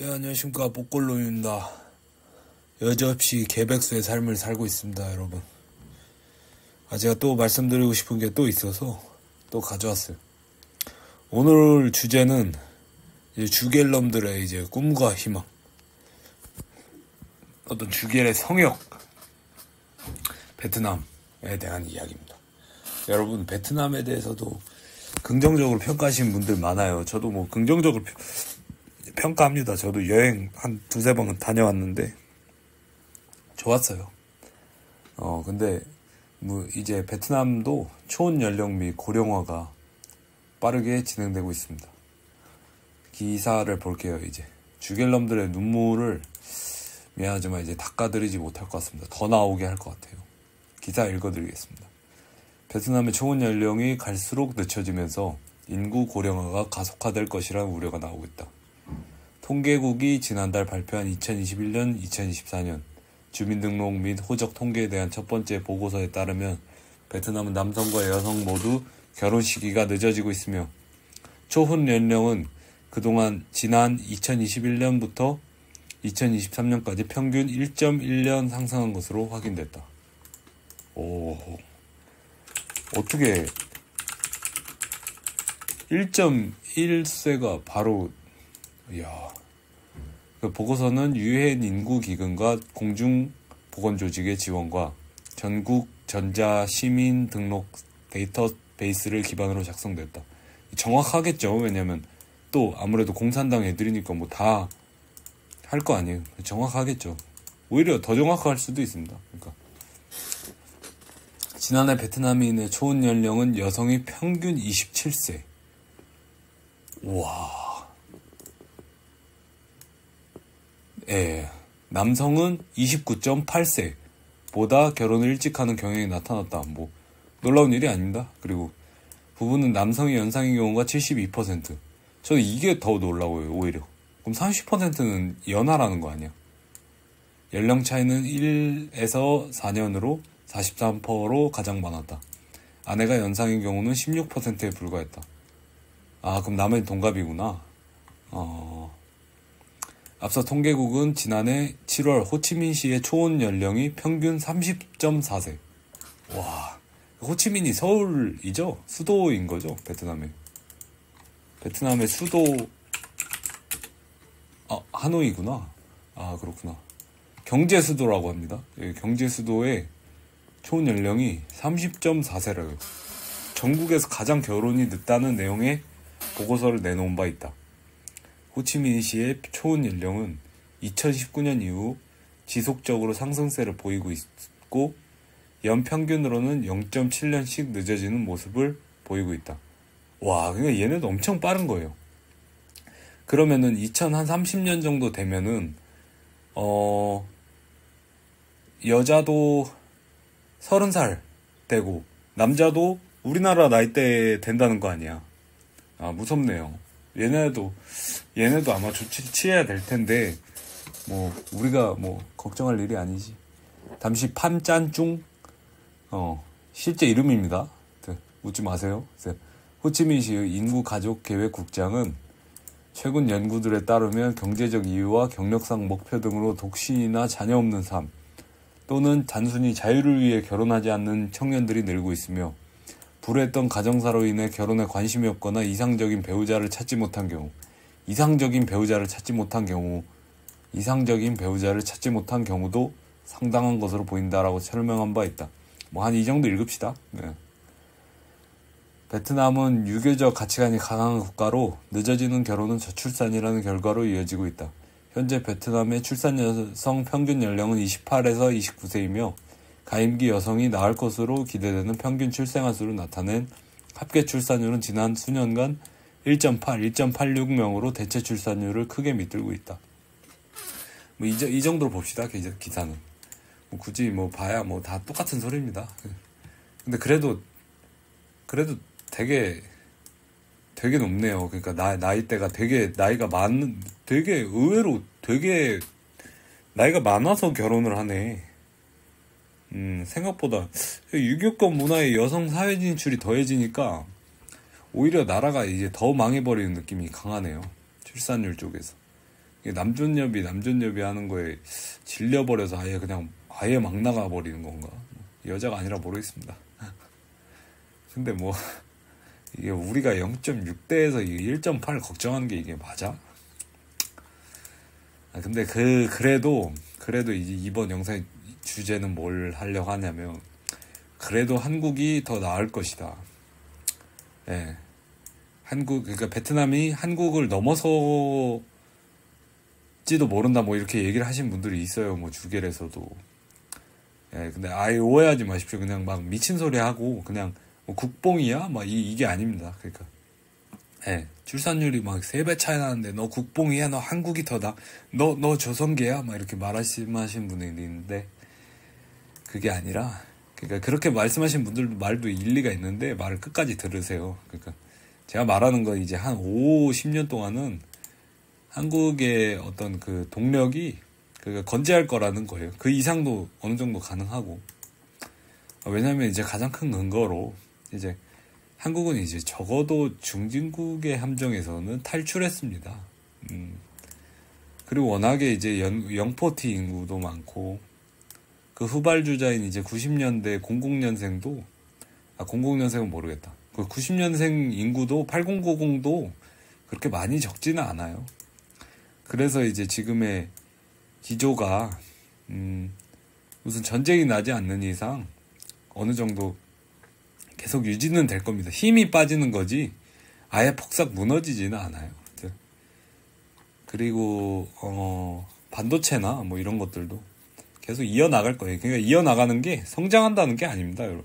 예, 안녕하십니까. 복골놈입니다. 여지없이 개백수의 삶을 살고 있습니다, 여러분. 제가 또 말씀드리고 싶은 게 또 있어서 또 가져왔어요. 오늘 주제는 이제 주겔럼들의 이제 꿈과 희망, 어떤 주겔의 성역, 베트남에 대한 이야기입니다. 여러분, 베트남에 대해서도 긍정적으로 평가하시는 분들 많아요. 저도 뭐 긍정적으로 평가합니다. 저도 여행 한 두세 번 다녀왔는데 좋았어요. 근데 뭐 이제 베트남도 초혼 연령 및 고령화가 빠르게 진행되고 있습니다. 기사를 볼게요. 이제 주겔럼들의 눈물을 미안하지만 이제 닦아드리지 못할 것 같습니다. 더 나오게 할 것 같아요. 기사 읽어드리겠습니다. 베트남의 초혼 연령이 갈수록 늦춰지면서 인구 고령화가 가속화될 것이라는 우려가 나오고 있다. 통계국이 지난달 발표한 2021년, 2024년 주민등록 및 호적 통계에 대한 첫 번째 보고서에 따르면 베트남은 남성과 여성 모두 결혼 시기가 늦어지고 있으며 초혼 연령은 그동안 지난 2021년부터 2023년까지 평균 1.1년 상승한 것으로 확인됐다. 어떻게 1.1세가 바로 그 보고서는 유엔 인구기금과 공중보건조직의 지원과 전국 전자시민등록 데이터베이스를 기반으로 작성됐다. 정확하겠죠. 왜냐면 또 아무래도 공산당 애들이니까 뭐 다 할 거 아니에요. 정확하겠죠. 오히려 더 정확할 수도 있습니다. 그러니까 지난해 베트남인의 초혼 연령은 여성이 평균 27세. 우와. 예, 남성은 29.8세 보다 결혼을 일찍 하는 경향이 나타났다. 뭐 놀라운 일이 아닙니다. 그리고 부부는 남성의 연상인 경우가 72%. 저는 이게 더 놀라워요. 오히려. 그럼 30%는 연하라는 거 아니야? 연령 차이는 1에서 4년으로 43%로 가장 많았다. 아내가 연상인 경우는 16%에 불과했다. 그럼 남의 동갑이구나. 앞서 통계국은 지난해 7월 호치민시의 초혼 연령이 평균 30.4세. 와, 호치민이 서울이죠? 수도인 거죠? 베트남의 수도, 하노이구나. 그렇구나. 경제 수도라고 합니다. 경제 수도의 초혼 연령이 30.4세라고요. 전국에서 가장 결혼이 늦다는 내용의 보고서를 내놓은 바 있다. 호치민시의 초혼 연령은 2019년 이후 지속적으로 상승세를 보이고 있고 연평균으로는 0.7년씩 늦어지는 모습을 보이고 있다. 와, 그러니까 얘네도 엄청 빠른 거예요. 그러면은 2030년 정도 되면은 여자도 30살 되고 남자도 우리나라 나이대 된다는 거 아니야. 무섭네요. 얘네도 아마 조치 취해야 될 텐데, 뭐, 우리가 뭐, 걱정할 일이 아니지. 잠시 판짠중, 실제 이름입니다. 웃지 마세요. 호치민시의 인구가족계획국장은 최근 연구들에 따르면 경제적 이유와 경력상 목표 등으로 독신이나 자녀 없는 삶, 또는 단순히 자유를 위해 결혼하지 않는 청년들이 늘고 있으며, 불우했던 가정사로 인해 결혼에 관심이 없거나 이상적인 배우자를 찾지 못한 경우도 상당한 것으로 보인다라고 설명한 바 있다. 뭐 한 이 정도 읽읍시다. 네. 베트남은 유교적 가치관이 강한 국가로 늦어지는 결혼은 저출산이라는 결과로 이어지고 있다. 현재 베트남의 출산 여성 평균 연령은 28에서 29세이며 가임기 여성이 낳을 것으로 기대되는 평균 출생아 수를 나타낸 합계 출산율은 지난 수년간 1.86명으로 대체 출산율을 크게 밑들고 있다. 뭐 이 정도로 봅시다. 기사는. 뭐 굳이 뭐 봐야 뭐 다 똑같은 소리입니다. 근데 그래도 되게 높네요. 그러니까 나이대가 되게 의외로 되게 나이가 많아서 결혼을 하네. 생각보다 유교권 문화의 여성 사회 진출이 더해지니까 오히려 나라가 이제 더 망해버리는 느낌이 강하네요. 출산율 쪽에서. 이게 남존여비 하는 거에 질려버려서 아예 막 나가버리는 건가? 여자가 아니라 모르겠습니다. 근데 뭐, 이게 우리가 0.6대에서 1.8 걱정하는 게 이게 맞아? 근데 그래도 이제 이번 영상의 주제는 뭘 하려고 하냐면, 그래도 한국이 더 나을 것이다. 예. 그러니까 베트남이 한국을 넘어서지도 모른다, 뭐 이렇게 얘기를 하신 분들이 있어요. 뭐 주겔에서도. 예, 근데 아예 오해하지 마십시오. 그냥 막 미친 소리 하고, 그냥 뭐 국뽕이야? 막 이게 아닙니다. 그러니까. 예. 출산율이 막 3배 차이 나는데, 너 국뽕이야? 너 한국이 더 너 조선계야? 막 이렇게 말씀하시는 분들이 있는데, 그게 아니라, 그러니까 그렇게 말씀하신 분들도 말도 일리가 있는데, 말을 끝까지 들으세요. 그러니까. 제가 말하는 건 이제 한 5, 10년 동안은 한국의 어떤 그 동력이 그러니까 건재할 거라는 거예요. 그 이상도 어느 정도 가능하고. 왜냐면 이제 가장 큰 근거로 이제 한국은 이제 적어도 중진국의 함정에서는 탈출했습니다. 그리고 워낙에 이제 영포티 인구도 많고 그 후발주자인 이제 90년대 00년생도 00년생은 모르겠다. 그 90년생 인구도 8090도 그렇게 많이 적지는 않아요. 그래서 이제 지금의 기조가 무슨 전쟁이 나지 않는 이상 어느 정도 계속 유지는 될 겁니다. 힘이 빠지는 거지 아예 폭삭 무너지지는 않아요. 그리고 반도체나 뭐 이런 것들도 계속 이어나갈 거예요. 그러니까 이어나가는 게 성장한다는 게 아닙니다, 여러분.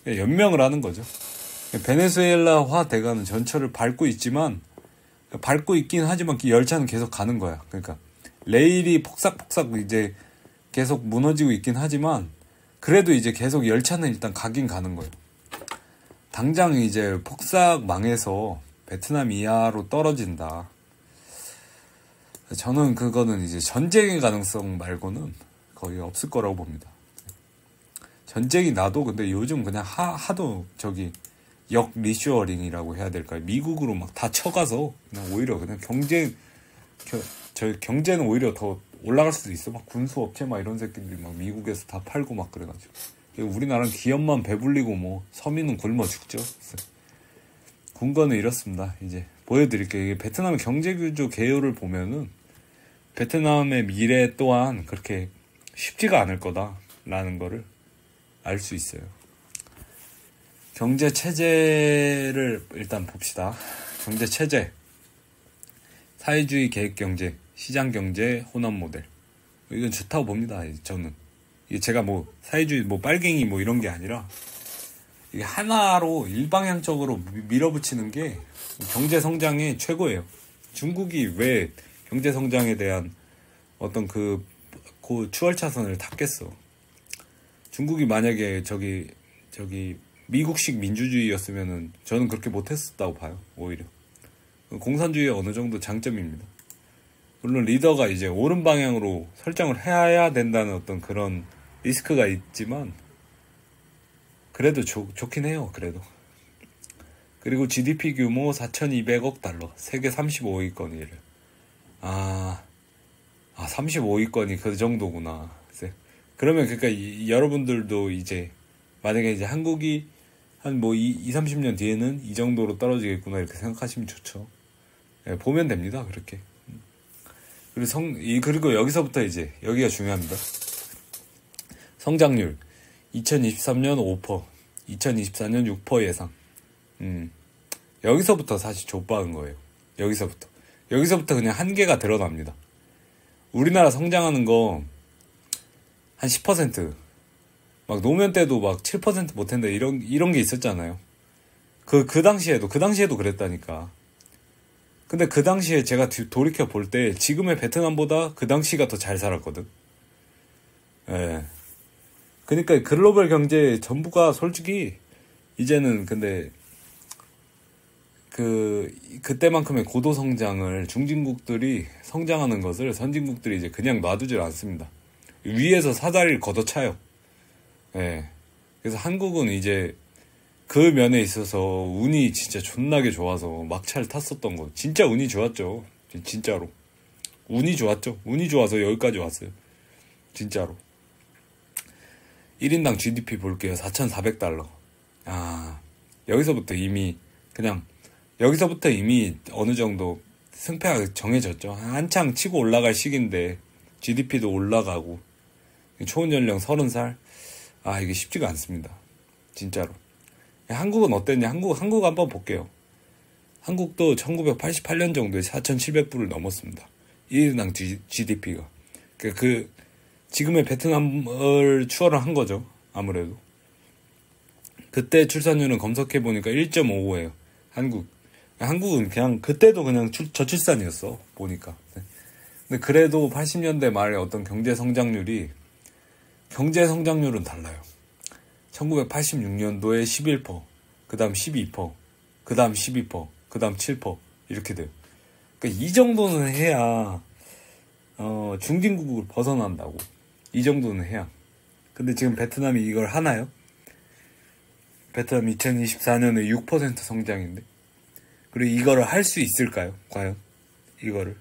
연명을 하는 거죠. 베네수엘라화 돼가는 전철을 밟고 있긴 하지만 그 열차는 계속 가는 거야. 그러니까 레일이 폭삭폭삭 이제 계속 무너지고 있긴 하지만 그래도 이제 계속 열차는 일단 가긴 가는 거예요. 당장 이제 폭삭 망해서 베트남 이하로 떨어진다. 저는 그거는 이제 전쟁의 가능성 말고는 거의 없을 거라고 봅니다. 전쟁이 나도 근데 요즘 그냥 하도 리쇼어링이라고 해야 될까요? 미국으로 막 다 쳐가서 그냥 오히려 그냥 경제는 오히려 더 올라갈 수도 있어. 막 군수업체 막 이런 새끼들이 막 미국에서 다 팔고 막 그래가지고. 우리나라는 기업만 배불리고 뭐 서민은 굶어 죽죠. 군거는 이렇습니다. 이제 보여드릴게요. 이게 베트남의 경제규조 개요를 보면은 베트남의 미래 또한 그렇게 쉽지가 않을 거다라는 거를 알 수 있어요. 경제 체제를 일단 봅시다. 경제 체제, 사회주의 계획 경제, 시장 경제, 혼합 모델. 이건 좋다고 봅니다. 저는 이게 제가 뭐 사회주의 뭐 빨갱이 뭐 이런 게 아니라 이게 하나로 일방향적으로 밀어붙이는 게 경제 성장의 최고예요. 중국이 왜 경제 성장에 대한 어떤 그 추월차선을 탔겠어. 중국이 만약에 미국식 민주주의였으면은 저는 그렇게 못했었다고 봐요. 오히려 공산주의의 어느 정도 장점입니다. 물론 리더가 이제 옳은 방향으로 설정을 해야 된다는 어떤 그런 리스크가 있지만 그래도 좋긴 해요. 그래도. 그리고 GDP 규모 4,200억 달러, 세계 35위권이래요. 35위권이 그 정도구나. 그러면 그러니까 여러분들도 이제 만약에 이제 한국이 한 뭐 30년 뒤에는 이 정도로 떨어지겠구나 이렇게 생각하시면 좋죠. 예, 보면 됩니다. 그렇게. 그리고 여기서부터 이제 여기가 중요합니다. 성장률 2023년 5%, 2024년 6% 예상. 여기서부터 사실 좆박은 거예요. 여기서부터 그냥 한계가 드러납니다. 우리나라 성장하는 거 한 10%, 막 노무현 때도 막 7% 못했는데 이런 게 있었잖아요. 그 당시에도 그랬다니까. 근데 그 당시에 제가 돌이켜 볼 때 지금의 베트남보다 그 당시가 더 잘 살았거든. 예. 그러니까 글로벌 경제 전부가 솔직히 이제는 근데 그때만큼의 고도 성장을 중진국들이 성장하는 것을 선진국들이 이제 그냥 놔두질 않습니다. 위에서 사다리를 걷어차요. 예. 그래서 한국은 이제 그 면에 있어서 운이 진짜 존나게 좋아서 막차를 탔었던 거. 진짜 운이 좋았죠. 진짜로. 운이 좋았죠. 운이 좋아서 여기까지 왔어요. 진짜로. 1인당 GDP 볼게요. 4,400달러. 여기서부터 이미 어느 정도 승패가 정해졌죠. 한창 치고 올라갈 시기인데 GDP도 올라가고 초연령 30살. 이게 쉽지가 않습니다. 진짜로. 한국은 어땠냐? 한국 한번 볼게요. 한국도 1988년 정도에 4,700불을 넘었습니다. 1인당 GDP가. 지금의 베트남을 추월을 한 거죠. 아무래도. 그때 출산율은 검색해보니까 1.55예요. 한국은 그냥, 그때도 그냥 저출산이었어. 보니까. 근데 그래도 80년대 말에 어떤 경제 성장률은 달라요. 1986년도에 11%, 그 다음 12%, 그 다음 12%, 그 다음 7% 이렇게 돼요. 그러니까 이 정도는 해야 중진국을 벗어난다고. 이 정도는 해야. 근데 지금 베트남이 이걸 하나요? 베트남 2024년에 6% 성장인데. 그리고 이거를 할 수 있을까요? 과연? 이거를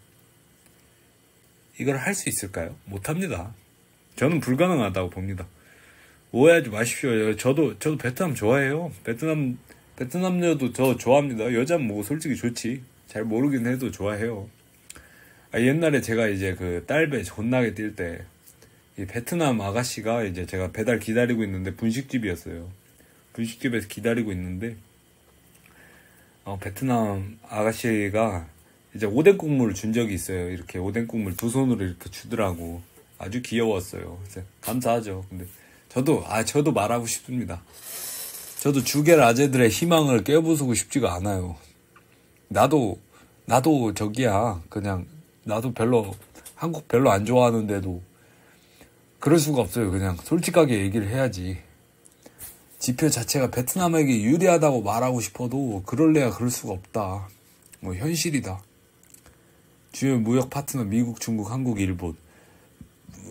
할 수 있을까요? 못합니다. 저는 불가능하다고 봅니다. 오해하지 마십시오. 저도 베트남 좋아해요. 베트남 여도 저 좋아합니다. 여자는 뭐 솔직히 좋지. 잘 모르긴 해도 좋아해요. 옛날에 제가 이제 그 딸배 존나게 뛸 때, 이 베트남 아가씨가 이제 제가 배달 기다리고 있는데 분식집이었어요. 분식집에서 기다리고 있는데, 베트남 아가씨가 이제 오뎅 국물을 준 적이 있어요. 이렇게 오뎅 국물 두 손으로 이렇게 주더라고. 아주 귀여웠어요. 그래서 감사하죠. 근데 저도 말하고 싶습니다. 저도 주겔 아재들의 희망을 깨부수고 싶지가 않아요. 나도 저기야. 그냥 나도 한국 별로 안 좋아하는데도 그럴 수가 없어요. 그냥 솔직하게 얘기를 해야지. 지표 자체가 베트남에게 유리하다고 말하고 싶어도 그럴래야 그럴 수가 없다. 뭐 현실이다. 주요 무역 파트너 미국, 중국, 한국, 일본.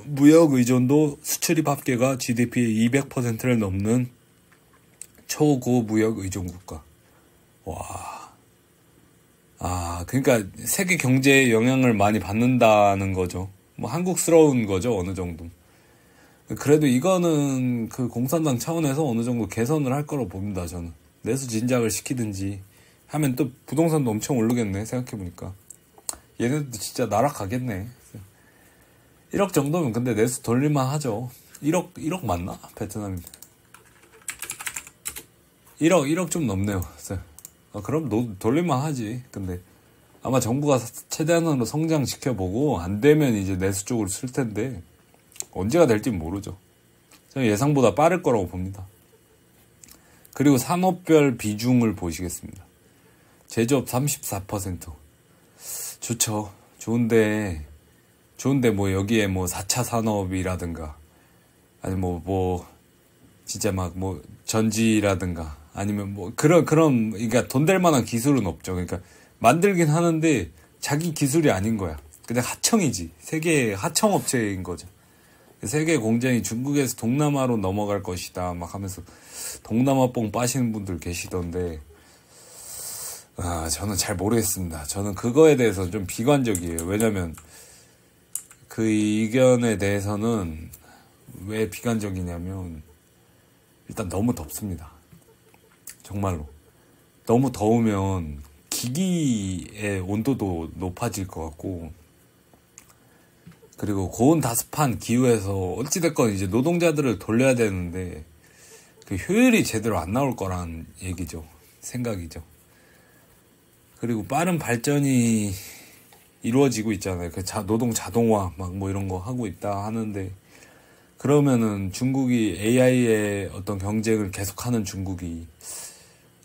무역 의존도 수출입 합계가 GDP의 200%를 넘는 초고 무역 의존 국가. 와. 그러니까 세계 경제에 영향을 많이 받는다는 거죠. 뭐 한국스러운 거죠, 어느 정도. 그래도 이거는 그 공산당 차원에서 어느 정도 개선을 할 거라고 봅니다, 저는. 내수 진작을 시키든지 하면 또 부동산도 엄청 오르겠네, 생각해보니까. 얘네도 진짜 나락가겠네. 1억 정도면 근데 내수 돌릴만 하죠. 1억 맞나? 베트남이. 1억 좀 넘네요. 그럼 돌릴만 하지. 근데 아마 정부가 최대한으로 성장시켜보고 안 되면 이제 내수 쪽으로 쓸 텐데 언제가 될지 모르죠. 저는 예상보다 빠를 거라고 봅니다. 그리고 산업별 비중을 보시겠습니다. 제조업 34%. 좋죠. 좋은데 뭐 여기에 뭐 4차 산업이라든가 아니면 진짜 막 뭐 전지라든가 아니면 뭐 그런 그러니까 돈 될 만한 기술은 없죠. 그러니까 만들긴 하는데 자기 기술이 아닌 거야. 그냥 하청이지. 세계 하청업체인 거죠. 세계 공장이 중국에서 동남아로 넘어갈 것이다 막 하면서 동남아 뽕 빠시는 분들 계시던데 저는 잘 모르겠습니다. 저는 그거에 대해서 좀 비관적이에요. 왜냐면 그 의견에 대해서는 왜 비관적이냐면 일단 너무 덥습니다. 정말로. 너무 더우면 기기의 온도도 높아질 것 같고 그리고 고온다습한 기후에서 어찌됐건 이제 노동자들을 돌려야 되는데 그 효율이 제대로 안 나올 거란 얘기죠. 생각이죠. 그리고 빠른 발전이 이루어지고 있잖아요. 노동 자동화 막 뭐 이런 거 하고 있다 하는데 그러면은 중국이 AI의 어떤 경쟁을 계속하는 중국이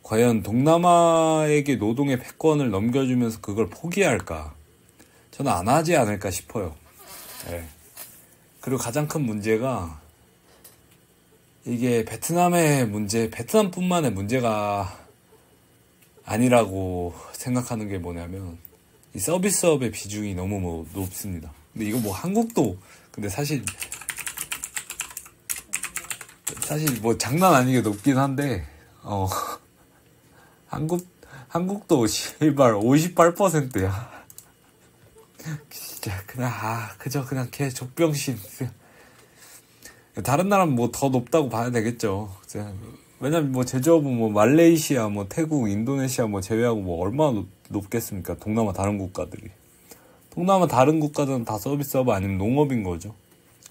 과연 동남아에게 노동의 패권을 넘겨주면서 그걸 포기할까? 저는 안 하지 않을까 싶어요. 네. 그리고 가장 큰 문제가 이게 베트남뿐만의 문제가 아니라고 생각하는 게 뭐냐면 이 서비스업의 비중이 너무 높습니다. 근데 이거 한국도 근데 사실 장난 아니게 높긴 한데 한국도 씨발 58%야. 진짜 그냥 그저 그냥 개 족병신. 다른 나라는 뭐 더 높다고 봐야 되겠죠. 왜냐면 뭐 제조업은 뭐 말레이시아, 뭐 태국, 인도네시아 뭐 제외하고 뭐 얼마나 높겠습니까? 동남아 다른 국가들이. 동남아 다른 국가들은 다 서비스업 아니면 농업인 거죠.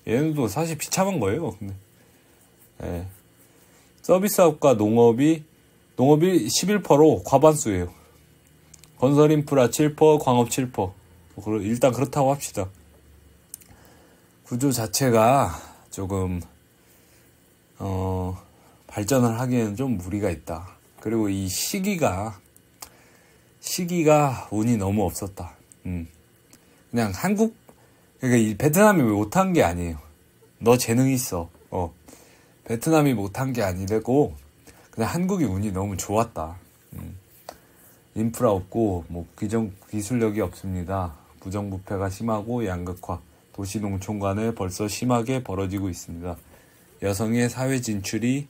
얘네도 사실 비참한 거예요. 근데 예. 서비스업과 농업이 11%로 과반수예요. 건설 인프라 7%, 광업 7%. 일단 그렇다고 합시다. 구조 자체가 조금 발전을 하기에는 좀 무리가 있다. 그리고 이 시기가 운이 너무 없었다. 그냥 그러니까 이 베트남이 왜 못한 게 아니에요. 너 재능 있어. 베트남이 못한 게 아니고 그냥 한국이 운이 너무 좋았다. 인프라 없고 뭐 기술력이 없습니다. 부정부패가 심하고 양극화, 도시농촌 간에 벌써 심하게 벌어지고 있습니다. 여성의 사회 진출이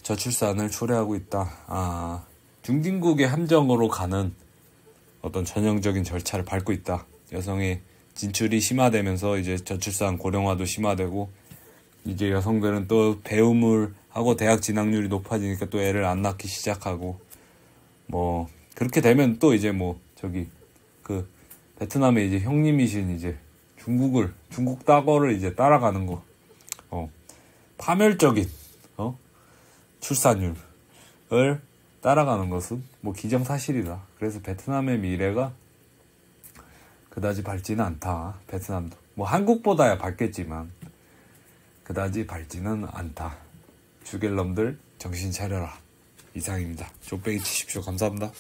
저출산을 초래하고 있다. 중진국의 함정으로 가는 어떤 전형적인 절차를 밟고 있다. 여성의 진출이 심화되면서 이제 저출산 고령화도 심화되고, 이제 여성들은 또 배움을 하고 대학 진학률이 높아지니까 또 애를 안 낳기 시작하고, 뭐 그렇게 되면 또 이제 베트남의 이제 형님이신 이제 중국 따거를 이제 따라가는 거. 파멸적인 출산율을 따라가는 것은 뭐 기정사실이다. 그래서 베트남의 미래가 그다지 밝지는 않다. 베트남도 뭐 한국보다야 밝겠지만 그다지 밝지는 않다. 주갤럼들 정신 차려라. 이상입니다. 족배기 치십시오. 감사합니다.